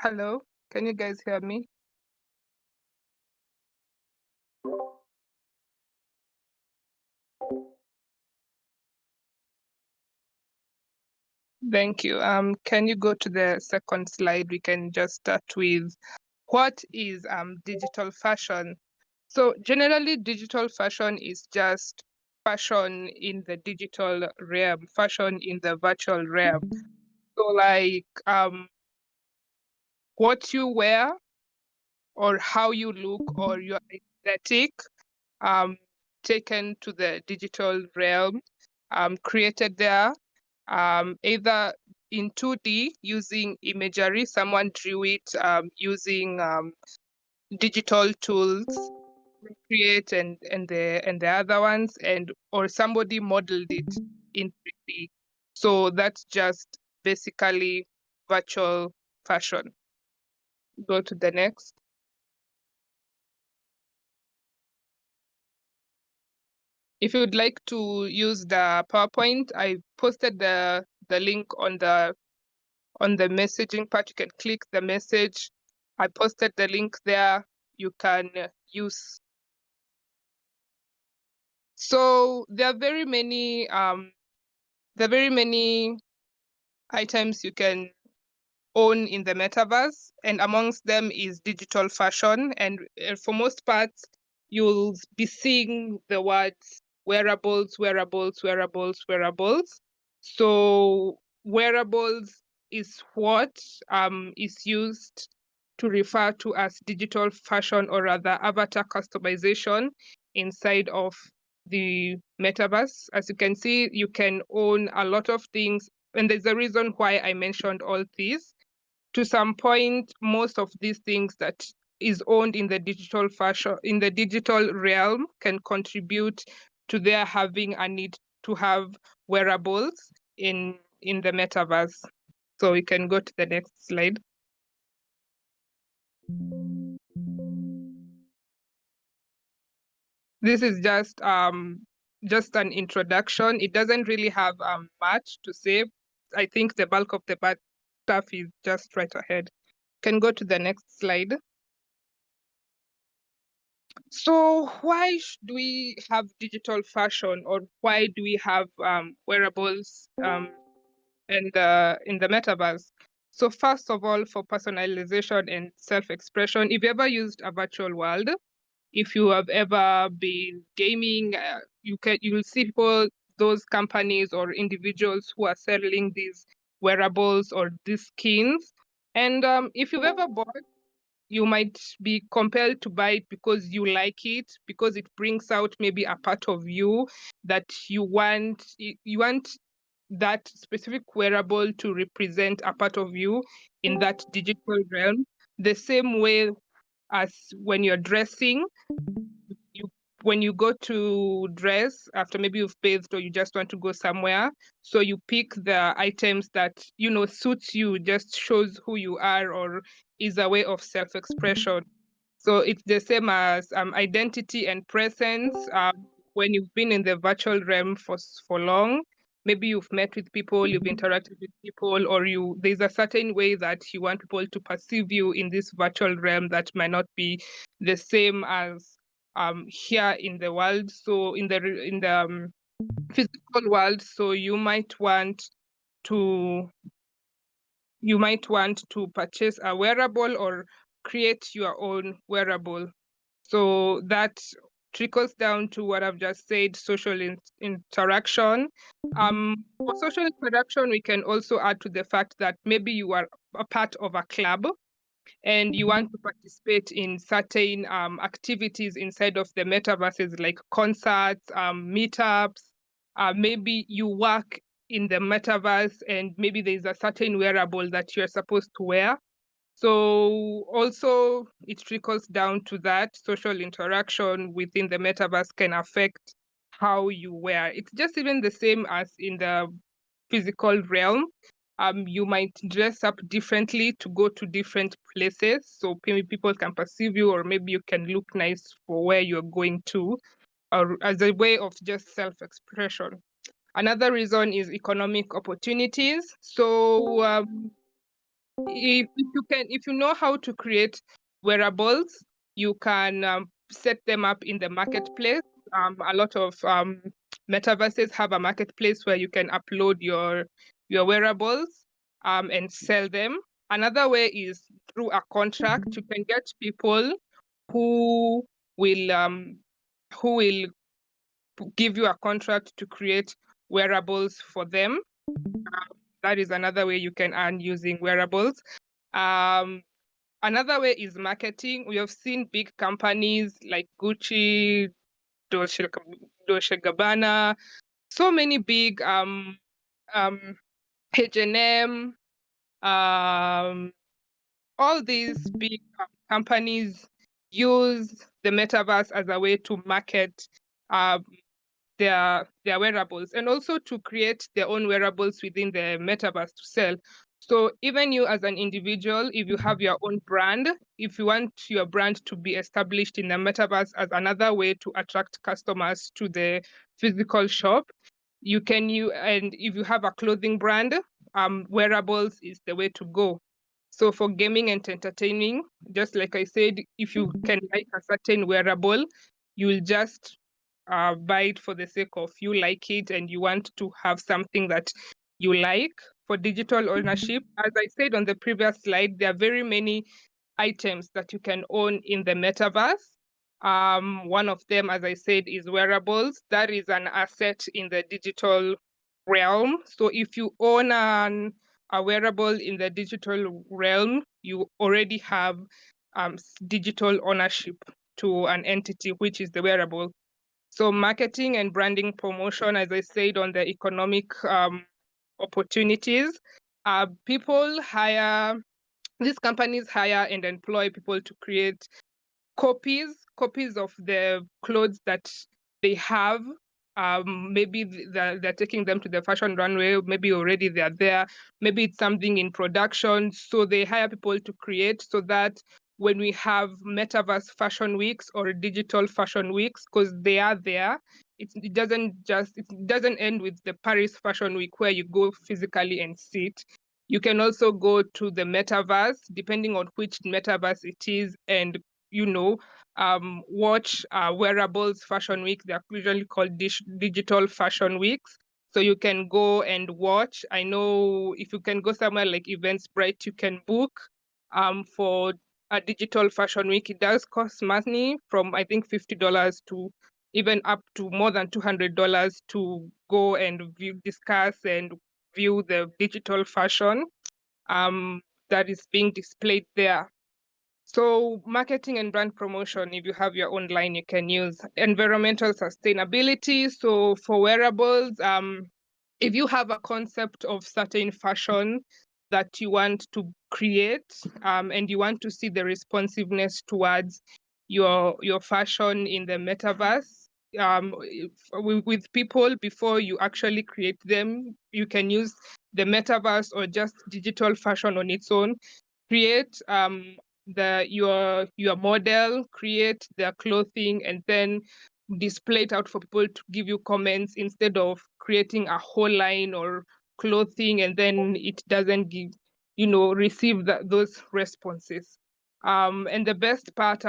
Hello, can you guys hear me? Thank you. Can you go to the second slide? We can just start with what is digital fashion? So generally, digital fashion is just fashion in the digital realm, fashion in the virtual realm. So like what you wear or how you look or your aesthetic um, taken to the digital realm, created there, either in 2D using imagery, someone drew it using digital tools, create and the other ones, and or somebody modeled it in 3D. So that's just basically virtual fashion. Go to the next. If you would like to use the PowerPoint, I posted the link on the messaging part. You can click the message. I posted the link there. You can use. So there are very many items you can own in the metaverse, and amongst them is digital fashion. And for most parts, you'll be seeing the words wearables, wearables, wearables, wearables. So wearables is what is used to refer to as digital fashion, or rather avatar customization inside of the metaverse. As you can see, you can own a lot of things, and there's a reason why I mentioned all these. To some point, most of these things that is owned in the digital fashion, in the digital realm, can contribute to their having a need to have wearables in the metaverse. So we can go to the next slide. This is just an introduction. It doesn't really have much to say. I think the bulk of the bad stuff is just right ahead. Can go to the next slide. So why do we have digital fashion, or why do we have wearables in the metaverse? So first of all, for personalization and self-expression, if you ever used a virtual world, if you have ever been gaming, you will see people, those companies or individuals who are selling these wearables or these skins. And if you've ever bought, you might be compelled to buy it because you like it, because it brings out maybe a part of you that you want. You want that specific wearable to represent a part of you in that digital realm. The same way as when you're dressing, you when you go to dress after maybe you've bathed or you just want to go somewhere, so you pick the items that suits you, just shows who you are, or is a way of self-expression. So it's the same as identity and presence. When you've been in the virtual realm for long, maybe you've met with people, you've interacted with people, or there's a certain way that you want people to perceive you in this virtual realm that might not be the same as here in the world. So in the physical world, so to you might want to purchase a wearable or create your own wearable. So that trickles down to what I've just said, social interaction. For social interaction, we can also add to the fact that maybe you are a part of a club and you want to participate in certain activities inside of the metaverses, like concerts, meetups. Maybe you work in the metaverse and maybe there's a certain wearable that you're supposed to wear. So also it trickles down to that social interaction within the metaverse can affect how you wear. It's just even the same as in the physical realm. You might dress up differently to go to different places, so maybe people can perceive you, or maybe you can look nice for where you're going to, or as a way of just self-expression. Another reason is economic opportunities. So if you know how to create wearables, you can set them up in the marketplace. A lot of metaverses have a marketplace where you can upload your wearables and sell them. Another way is through a contract. You can get people who will um, who will give you a contract to create wearables for them. That is another way you can earn using wearables. Um, Another way is marketing. We have seen big companies like Gucci, Dolce, Dolce Gabbana, so many big um, H&M, um, all these big companies use the metaverse as a way to market um, their wearables and also to create their own wearables within the metaverse to sell. So even you as an individual, if you have your own brand, if you want your brand to be established in the metaverse as another way to attract customers to the physical shop, and if you have a clothing brand, wearables is the way to go. So for gaming and entertaining, just like I said, if you can like a certain wearable, you'll just buy it for the sake of you like it and you want to have something that you like. For digital ownership, as I said on the previous slide, there are very many items that you can own in the metaverse. One of them, as I said, is wearables. That is an asset in the digital realm. So if you own a wearable in the digital realm, you already have digital ownership to an entity, which is the wearable. So marketing and branding promotion, as I said, on the economic opportunities, people hire, these companies hire and employ people to create copies of the clothes that they have. Maybe they're taking them to the fashion runway, maybe already they're there, maybe it's something in production. So they hire people to create so that when we have metaverse fashion weeks or digital fashion weeks, because they are there, it doesn't end with the Paris Fashion Week where you go physically and sit. You can also go to the metaverse, depending on which metaverse it is, and you know, watch wearables fashion week. They're usually called digital fashion weeks. So you can go and watch. I know if you can go somewhere like Eventbrite, you can book for a digital fashion week. It does cost money from I think $50 to even up to more than $200 to go and discuss and view the digital fashion that is being displayed there. So marketing and brand promotion, if you have your own line, you can use environmental sustainability. So for wearables, if you have a concept of certain fashion that you want to create, and you want to see the responsiveness towards your fashion in the metaverse, with people before you actually create them, you can use the metaverse or just digital fashion on its own. Create your model, create their clothing, and then display it out for people to give you comments instead of creating a whole line or clothing and then it doesn't receive those responses. And the best part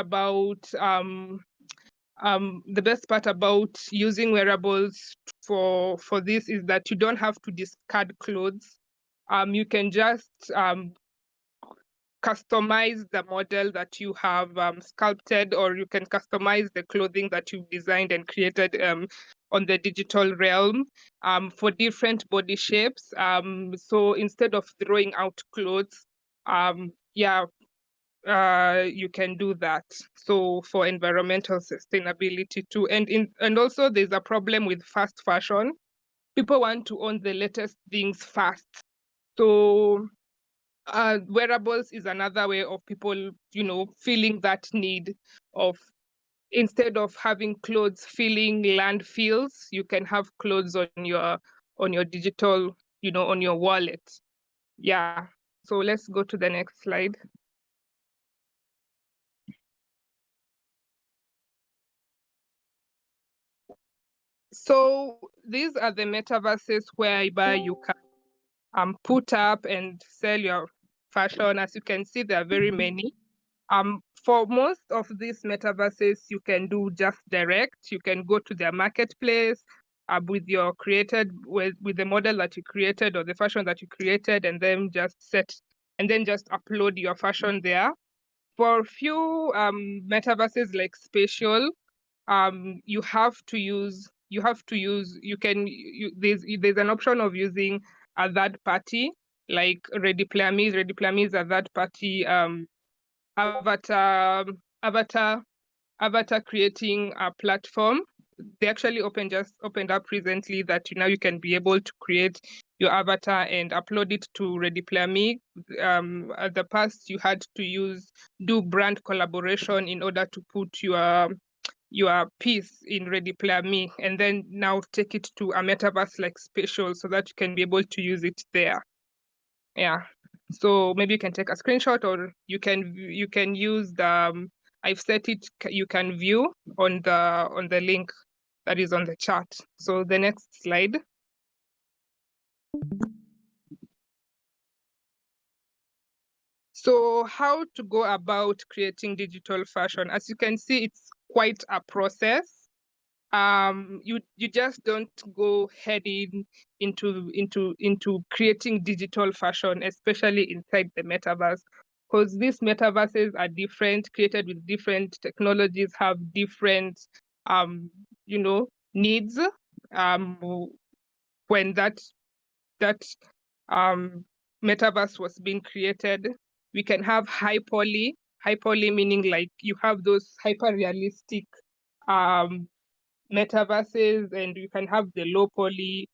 about using wearables for this is that you don't have to discard clothes. You can just customize the model that you have sculpted, or you can customize the clothing that you've designed and created on the digital realm for different body shapes. So instead of throwing out clothes, you can do that. So for environmental sustainability too, and also there's a problem with fast fashion. People want to own the latest things fast. So wearables is another way of people, feeling that need of, instead of having clothes filling landfills, you can have clothes on your digital, on your wallet. Yeah. So let's go to the next slide. So these are the metaverses whereby you can put up and sell fashion. As you can see, there are very many. For most of these metaverses, you can do just direct. You can go to their marketplace with your created with the model that you created or the fashion that you created, and then just upload your fashion there. For a few metaverses like spatial, there's an option of using a third party like Ready Player Me. Ready Player Me is a third party avatar avatar avatar creating a platform. They actually opened up recently that now you can be able to create your avatar and upload it to Ready Player Me. At the past, you had to do brand collaboration in order to put your piece in Ready Player Me, and then now take it to a metaverse like Spatial so that you can be able to use it there. Yeah. So maybe you can take a screenshot, or you can use the I've set it. You can view on the link that is on the chat. So the next slide. So how to go about creating digital fashion? As you can see, it's quite a process. You just don't go heading into creating digital fashion, especially inside the metaverse, because these metaverses are different, created with different technologies, have different needs. When that metaverse was being created, we can have high poly meaning like you have those hyper realistic um metaverses, and you can have the low poly,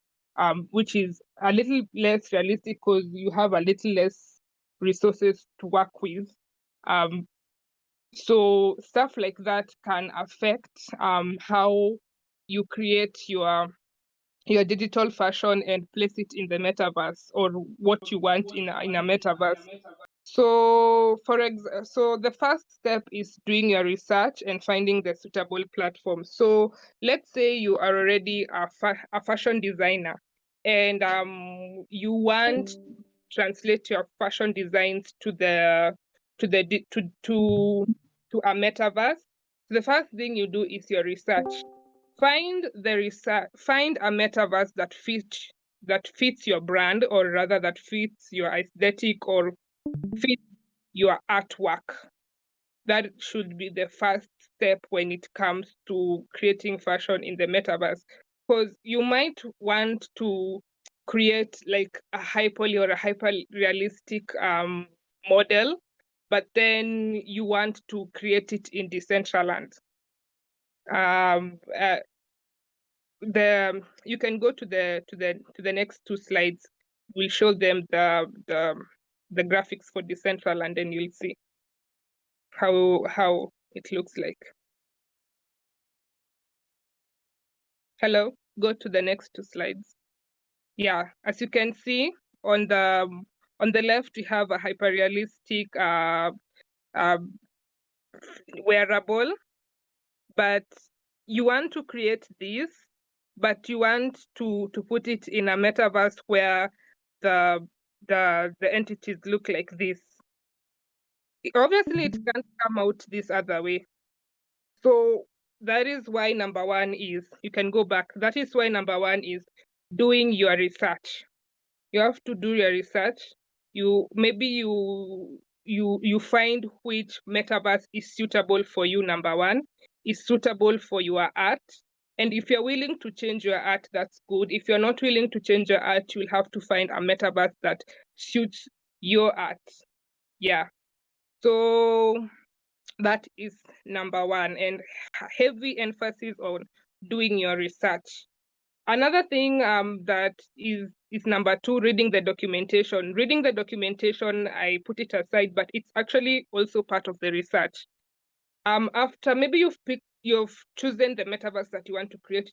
which is a little less realistic because you have a little less resources to work with. Um, so stuff like that can affect how you create your digital fashion and place it in the metaverse, or what you want in a metaverse. So the first step is doing your research and finding the suitable platform. So let's say you are already a fashion designer, and you want to translate your fashion designs to the di- to a metaverse. The first thing you do is your research. Find a metaverse that fits your brand, or rather that fits your aesthetic or fits your artwork. That should be the first step when it comes to creating fashion in the metaverse, because you might want to create like a high poly or a hyper realistic model, but then you want to create it in Decentraland. um uh, you can go to the next two slides. We'll show them the graphics for Decentraland, and you'll see how it looks like. Hello, go to the next two slides. Yeah, as you can see on the left, we have a hyperrealistic uh, wearable, but you want to create this, but you want to put it in a metaverse where the the entities look like this. Obviously, it can't come out this other way. So that is why number one is, you can go back. That is why number one is doing your research. You have to do your research. You find which metaverse is suitable for you. Number one is suitable for your art. And if you're willing to change your art, that's good. If you're not willing to change your art, you'll have to find a metaverse that suits your art. Yeah. So that is number one, and heavy emphasis on doing your research. Another thing that is number two, reading the documentation. Reading the documentation, I put it aside, but it's actually also part of the research. After maybe you've chosen the metaverse that you want to create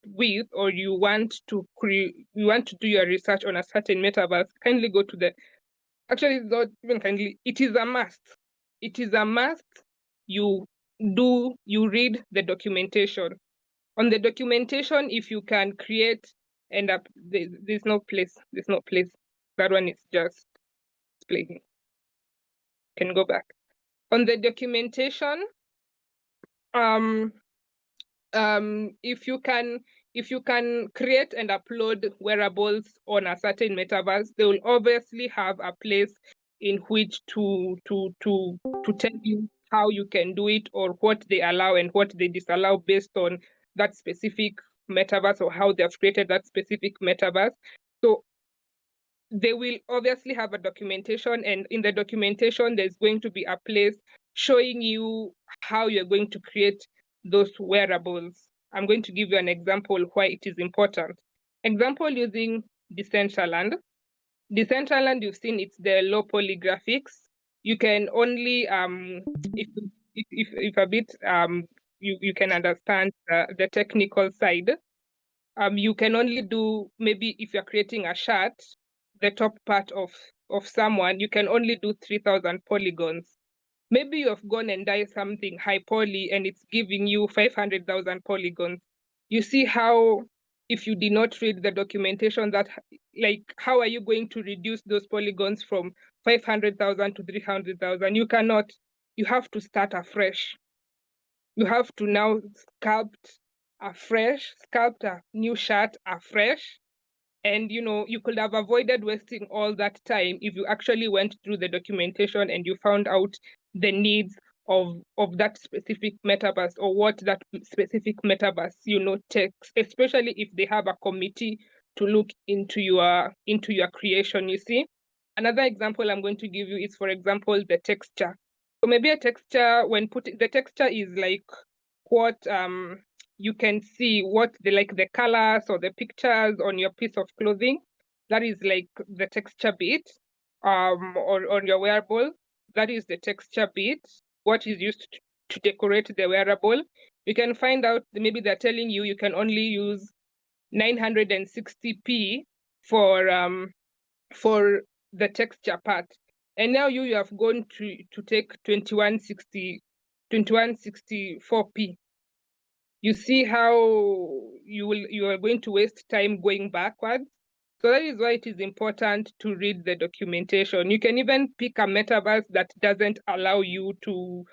with, or you want to do your research on a certain metaverse, kindly go to the actually, it's not even kindly, it is a must. It is a must you read the documentation. On the documentation, if you can create, there's no place. That one is just playing. can go back. On the documentation, if you can create and upload wearables on a certain metaverse, they will obviously have a place in which to tell you how you can do it, or what they allow and what they disallow based on that specific metaverse, or how they've created that specific metaverse. So they will obviously have a documentation, and in the documentation there's going to be a place showing you how you're going to create those wearables. I'm going to give you an example why it is important. Example using Decentraland. Decentraland, you've seen it's the low poly graphics. You can only if a bit you can understand the technical side. You can only do, maybe if you're creating a shirt, the top part of someone, you can only do 3,000 polygons. Maybe you have gone and done something high poly and it's giving you 500,000 polygons. You see how, if you did not read the documentation, that like, how are you going to reduce those polygons from 500,000 to 300,000? You cannot. You have to start afresh. You have to now sculpt a new shirt afresh. And you could have avoided wasting all that time if you actually went through the documentation and you found out the needs of that specific metaverse, or what that specific metaverse takes, especially if they have a committee to look into your creation. You see, another example I'm going to give you is, for example, the texture. So maybe a texture, when the texture is like what you can see, what the colors or the pictures on your piece of clothing. That is like the texture bit. Or on your wearable, that is the texture bit, what is used to decorate the wearable. You can find out, maybe they're telling you you can only use 960p for the texture part. And now you have gone to take 2164p. You see how you are going to waste time going backwards. So that is why it is important to read the documentation. You can even pick a metaverse that doesn't allow you to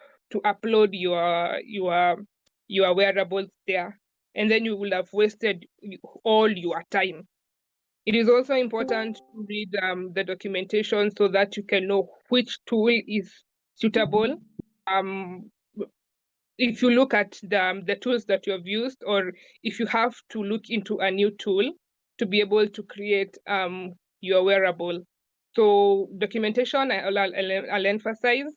upload your wearables there, and then you will have wasted all your time. It is also important to read the documentation so that you can know which tool is suitable. If you look at the tools that you have used, or if you have to look into a new tool to be able to create your wearable. So documentation, I'll emphasize.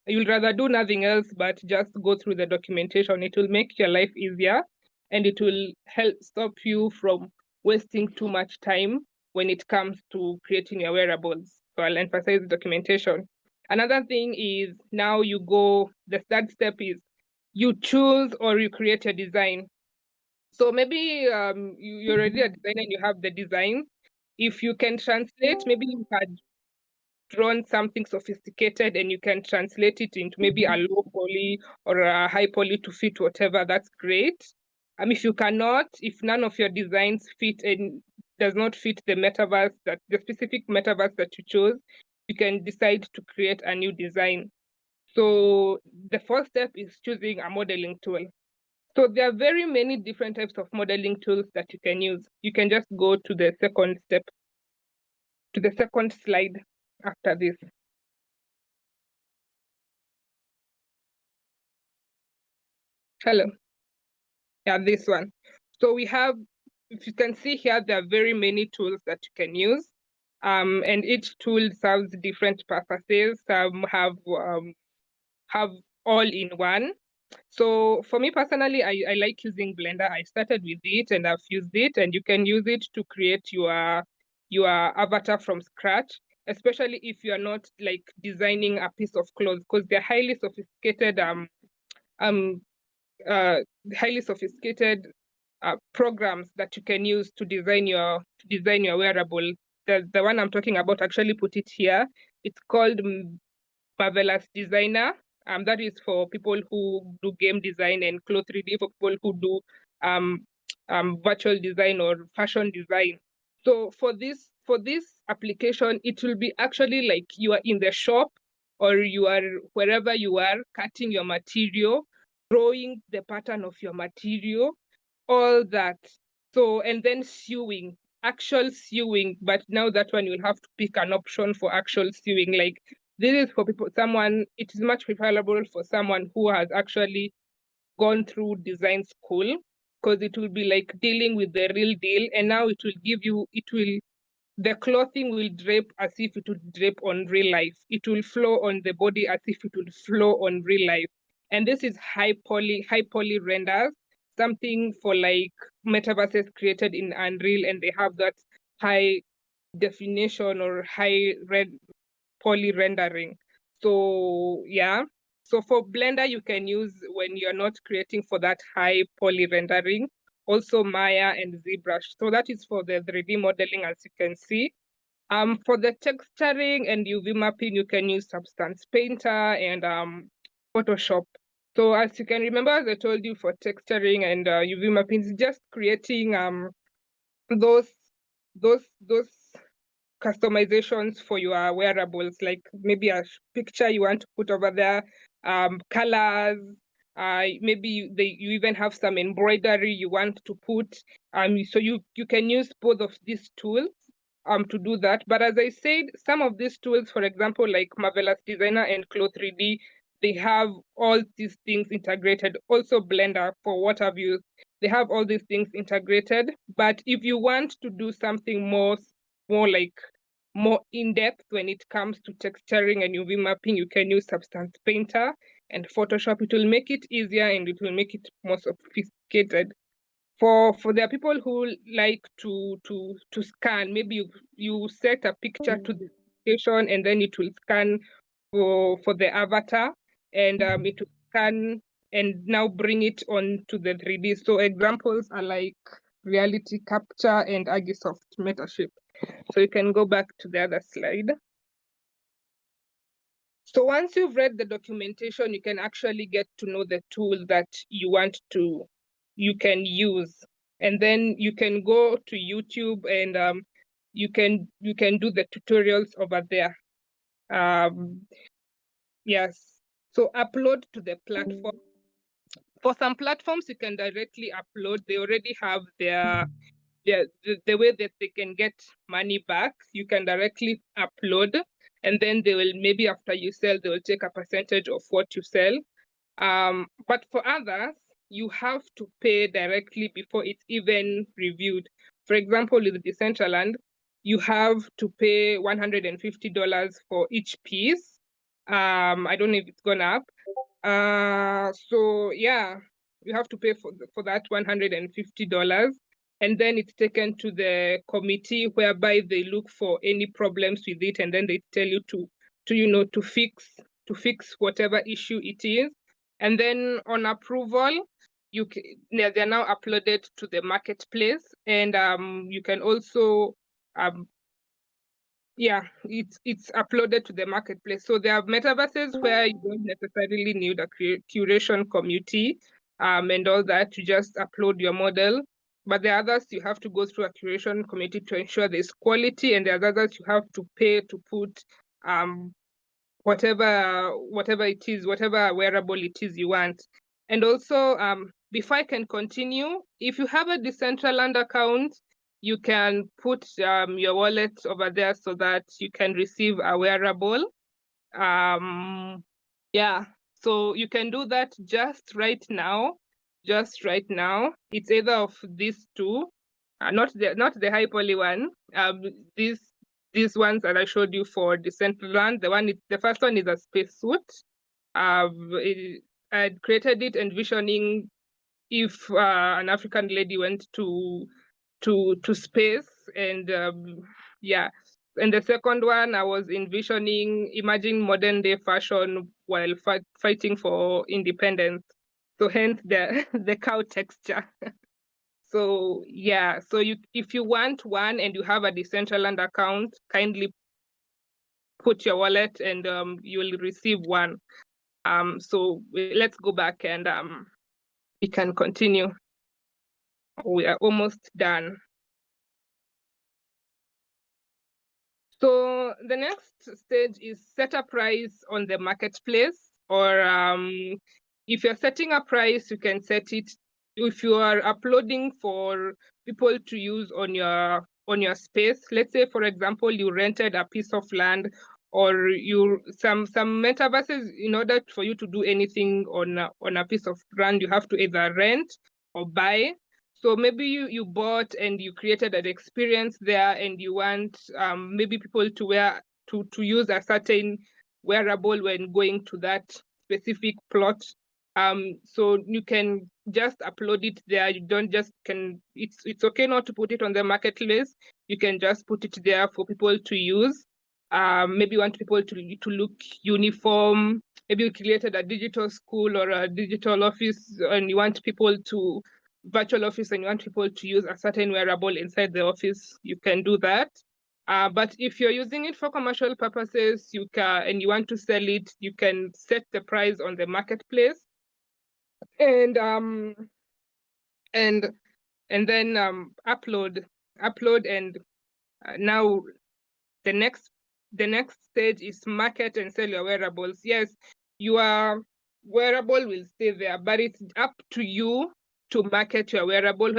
You'll rather do nothing else but just go through the documentation. It will make your life easier, and it will help stop you from wasting too much time when it comes to creating your wearables. So I'll emphasize documentation. Another thing is, now the third step is you choose or you create a design. So maybe you're already a designer and you have the design. If you can translate, maybe you had drawn something sophisticated and you can translate it into maybe a low poly or a high poly to fit whatever, that's great. If you cannot, if none of your designs fit and does not fit the metaverse, that the specific metaverse that you chose, you can decide to create a new design. So the first step is choosing a modeling tool. So there are very many different types of modeling tools that you can use. You can just go to the second step, to the second slide after this. Hello. Yeah, this one. So we have, if you can see here, there are very many tools that you can use. And each tool serves different purposes. Some have all in one. So for me personally, I like using Blender. I started with it and I've used it, and you can use it to create your avatar from scratch, especially if you are not like designing a piece of clothes, because they're highly sophisticated um uh highly sophisticated programs that you can use to design your wearable. The one I'm talking about, actually put it here. It's called Marvelous Designer. That is for people who do game design, and Cloth 3D for people who do virtual design or fashion design. So for this application, it will be actually like you are in the shop or you are wherever you are cutting your material, drawing the pattern of your material, all that. So, and then sewing, actual sewing, but now that one you'll have to pick an option for actual sewing. Like this is for people, it is much preferable for someone who has actually gone through design school, because it will be like dealing with the real deal. And now the clothing will drape as if it would drape on real life. It will flow on the body as if it would flow on real life. And this is high poly renders, something for like metaverses created in Unreal, and they have that high definition or poly rendering. So yeah. So for Blender, you can use when you're not creating for that high poly rendering, also Maya and ZBrush. So that is for the 3D modeling, as you can see. For the texturing and UV mapping, you can use Substance Painter and Photoshop. So as you can remember, as I told you, for texturing and UV mapping, it's just creating those customizations for your wearables, like maybe a picture you want to put over there, colors, maybe you even have some embroidery you want to put. So you can use both of these tools to do that. But as I said, some of these tools, for example, like Marvelous Designer and Clo 3D, they have all these things integrated. Also Blender, for what have you, they have all these things integrated. But if you want to do something more in-depth when it comes to texturing and UV mapping, you can use Substance Painter and Photoshop. It will make it easier and it will make it more sophisticated. For there are people who like to scan. Maybe you set a picture to the station and then it will scan for the avatar, and it will scan and now bring it on to the 3D. So examples are like Reality Capture and Agisoft Metaship. So you can go back to the other slide. So once you've read the documentation, you can actually get to know the tool that you can use. And then you can go to YouTube and you can do the tutorials over there. Yes. So upload to the platform. For some platforms, you can directly upload. They already have the way that they can get money back. You can directly upload, and then they will, maybe after you sell, they will take a percentage of what you sell. But for others, you have to pay directly before it's even reviewed. For example, with Decentraland, you have to pay $150 for each piece. I don't know if it's gone up. So yeah, you have to pay for that $150, and then it's taken to the committee, whereby they look for any problems with it, and then they tell you to fix whatever issue it is. And then on approval, they're now uploaded to the marketplace, and you can also it's uploaded to the marketplace. So there are metaverses where you don't necessarily need a curation committee and all that. You just upload your model. But the others, you have to go through a curation committee to ensure there's quality, and the others you have to pay to put whatever it is, whatever wearable it is you want. And also, before I can continue, if you have a Decentraland account, you can put your wallet over there so that you can receive a wearable. Yeah, so you can do that just right now. Just right now. It's either of these two, not the high poly one. These ones that I showed you for Decentraland. The first one is a spacesuit. I created it envisioning if an African lady went to space, and yeah. And the second one, I was imagining modern day fashion while fighting for independence. So hence the the cow texture. So yeah, so if you want one and you have a Decentraland account, kindly put your wallet and you will receive one. So let's go back and we can continue. We are almost done. So the next stage is set a price on the marketplace, or if you're setting a price, you can set it if you are uploading for people to use on your space. Let's say, for example, you rented a piece of land, or you some metaverses. In order for you to do anything on a piece of land, you have to either rent or buy. So maybe you bought and you created an experience there, and you want maybe people to wear to use a certain wearable when going to that specific plot. So you can just upload it there. You don't just can. It's okay not to put it on the marketplace. You can just put it there for people to use. Maybe you want people to look uniform. Maybe you created a digital school or a digital office, and you want people to virtual office, and you want people to use a certain wearable inside the office, you can do that. But if you're using it for commercial purposes, you can, and you want to sell it, you can set the price on the marketplace, and and then upload, and now the next stage is market and sell your wearables. Yes, your wearable will stay there, but it's up to you to market your wearable,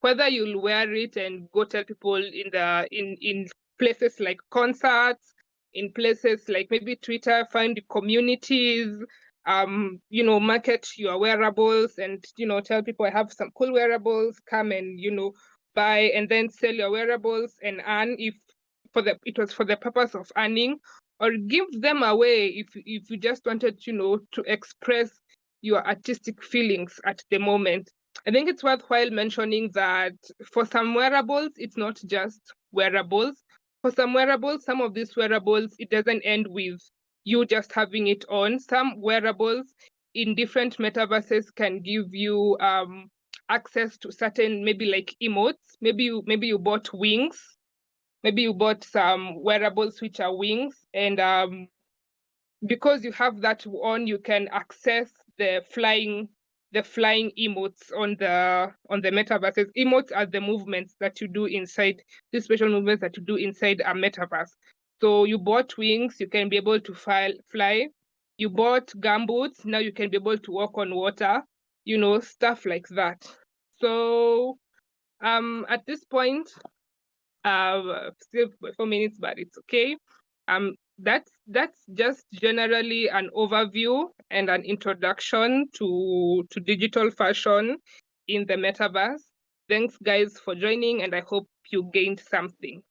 whether you'll wear it and go tell people in places like concerts, in places like maybe Twitter, find communities, market your wearables, and tell people, I have some cool wearables, come and buy, and then sell your wearables and earn, if it was for the purpose of earning, or give them away if you just wanted to express your artistic feelings at the moment. I think it's worthwhile mentioning that for some wearables, it's not just wearables. For some wearables, some of these wearables, it doesn't end with you just having it on. Some wearables in different metaverses can give you access to certain, maybe like emotes. Maybe you bought wings. Maybe you bought some wearables which are wings, and because you have that on, you can access the flying emotes on the metaverses. Emotes are the movements that you do inside, these special movements that you do inside a metaverse. So you bought wings, you can be able to fly. You bought gumboots, now you can be able to walk on water, stuff like that. So at this point, still 4 minutes, but it's okay. That's just generally an overview and an introduction to digital fashion in the metaverse. Thanks, guys, for joining, and I hope you gained something.